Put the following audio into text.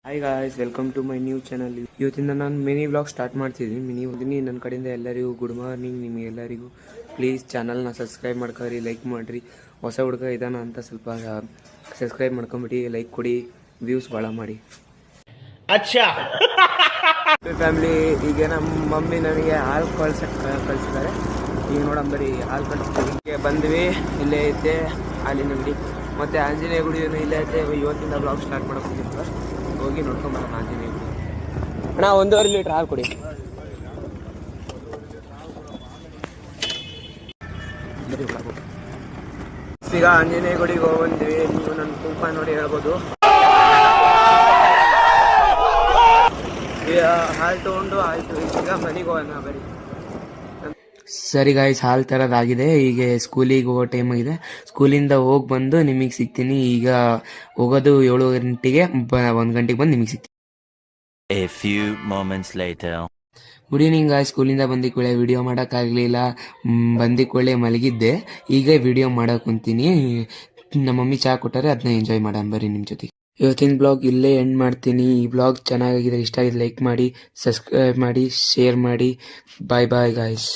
Hi guys, welcome to my new channel. ಇವತ್ತಿಂದ ನಾನು mini vlog start ಮಾಡ್ತಿದ್ದೀನಿ. ನನ್ನ ಕಡೆಯಿಂದ ಎಲ್ಲರಿಗೂ ಗುಡ್ ಮಾರ್ನಿಂಗ್. ನಿಮಗೆಲ್ಲರಿಗೂ ಪ್ಲೀಸ್ ಚಾನಲ್ನ ಸಬ್ಸ್ಕ್ರೈಬ್ ಮಾಡ್ಕೊರಿ, ಲೈಕ್ ಮಾಡಿರಿ. ಹೊಸ ಹುಡುಗ ಇದಾನ ಅಂತ ಸ್ವಲ್ಪ ಸಬ್ಸ್ಕ್ರೈಬ್ ಮಾಡ್ಕೊಂಬಿಟ್ಟು ಲೈಕ್ ಕೊಡಿ, ವ್ಯೂಸ್ ಭಾಳ ಮಾಡಿ. ಅಚ್ಚಾ ಫ್ಯಾಮಿಲಿ, ಈಗ ನಮ್ಮ ಮಮ್ಮಿ ನನಗೆ ಹಾಲು ಕಳಿಸಿದ್ದಾರೆ. ಈಗ ನೋಡಂಬರಿ ಹಾಲು ಕಳಿಸ್ತೀವಿ. ಬಂದ್ವಿ, ಇಲ್ಲೇ ಐತೆ ಹಾಲಿನ ಅಂಗಡಿ. ಮತ್ತು ಆಂಜನೇಯ ಗುಡಿಯನ್ನು ಇಲ್ಲೇ ಐತೆ. ಇವತ್ತಿಂದ ಬ್ಲಾಗ್ ಸ್ಟಾರ್ಟ್ ಮಾಡೋಕ್ಕಿಂತ ಹೋಗಿ ನೋಡ್ಕೊಂಬರೋಣ ಆಂಜನೇಯ ಗುಡಿ. ಅಣ್ಣ 1.5 ಲೀಟ್ರ್ ಹಾಲು ಕೊಡಿ. ಈಗ ಆಂಜನೇಯ ಗುಡಿಗೆ ಹೋಗ್ಬಂದ್ವಿ. ನೀವು ನನ್ನ ತೂಕ ನೋಡಿ ಹೇಳ್ಬೋದು. ಹಾಲು ತೊಗೊಂಡು ಆಯಿತು. ಈಗ ಮನೆಗೆ ಹೋಗೋಣ ಬರೀ. ಸರಿ ಗಾಯ್ಸ್, ಹಾಲು ತರೋದಾಗಿದೆ. ಈಗ ಸ್ಕೂಲಿಗೆ ಹೋಗೋ ಟೈಮ್ ಆಗಿದೆ. ಸ್ಕೂಲಿಂದ ಹೋಗಿ ಬಂದು ನಿಮಗೆ ಸಿಗ್ತೀನಿ. ಈಗ ಹೋಗೋದು 7 ಗಂಟೆಗೆ, 1 ಗಂಟೆಗೆ ಬಂದು ನಿಮಗೆ ಸಿಗ್ತೀನಿ. A few moments later. Good evening guys. ಸ್ಕೂಲಿಂದ ಬಂದಿಕೊಳ್ಳೆ ವಿಡಿಯೋ ಮಾಡೋಕ್ಕಾಗಲಿಲ್ಲ. ಬಂದಿಕೊಳ್ಳೆ ಮಲಗಿದ್ದೆ. ಈಗ ವಿಡಿಯೋ ಮಾಡೋಕೆ ಕುಂತೀನಿ. ನಮ್ಮ ಮಮ್ಮಿ ಚಹಾ ಕೊಟ್ಟಾರೆ, ಅದನ್ನ ಎಂಜಾಯ್ ಮಾಡೋಣ ಬರ್ರಿ ನಿಮ್ಮ ಜೊತೆ. ಇವತ್ತಿನ ಬ್ಲಾಗ್ ಇಲ್ಲೇ ಎಂಡ್ ಮಾಡ್ತೀನಿ. ಈ ಬ್ಲಾಗ್ ಚೆನ್ನಾಗಿದೆ, ಇಷ್ಟ ಆಗಿದೆ ಲೈಕ್ ಮಾಡಿ, ಸಬ್ಸ್ಕ್ರೈಬ್ ಮಾಡಿ, ಶೇರ್ ಮಾಡಿ. ಬಾಯ್ ಬಾಯ್ ಗಾಯ್ಸ್.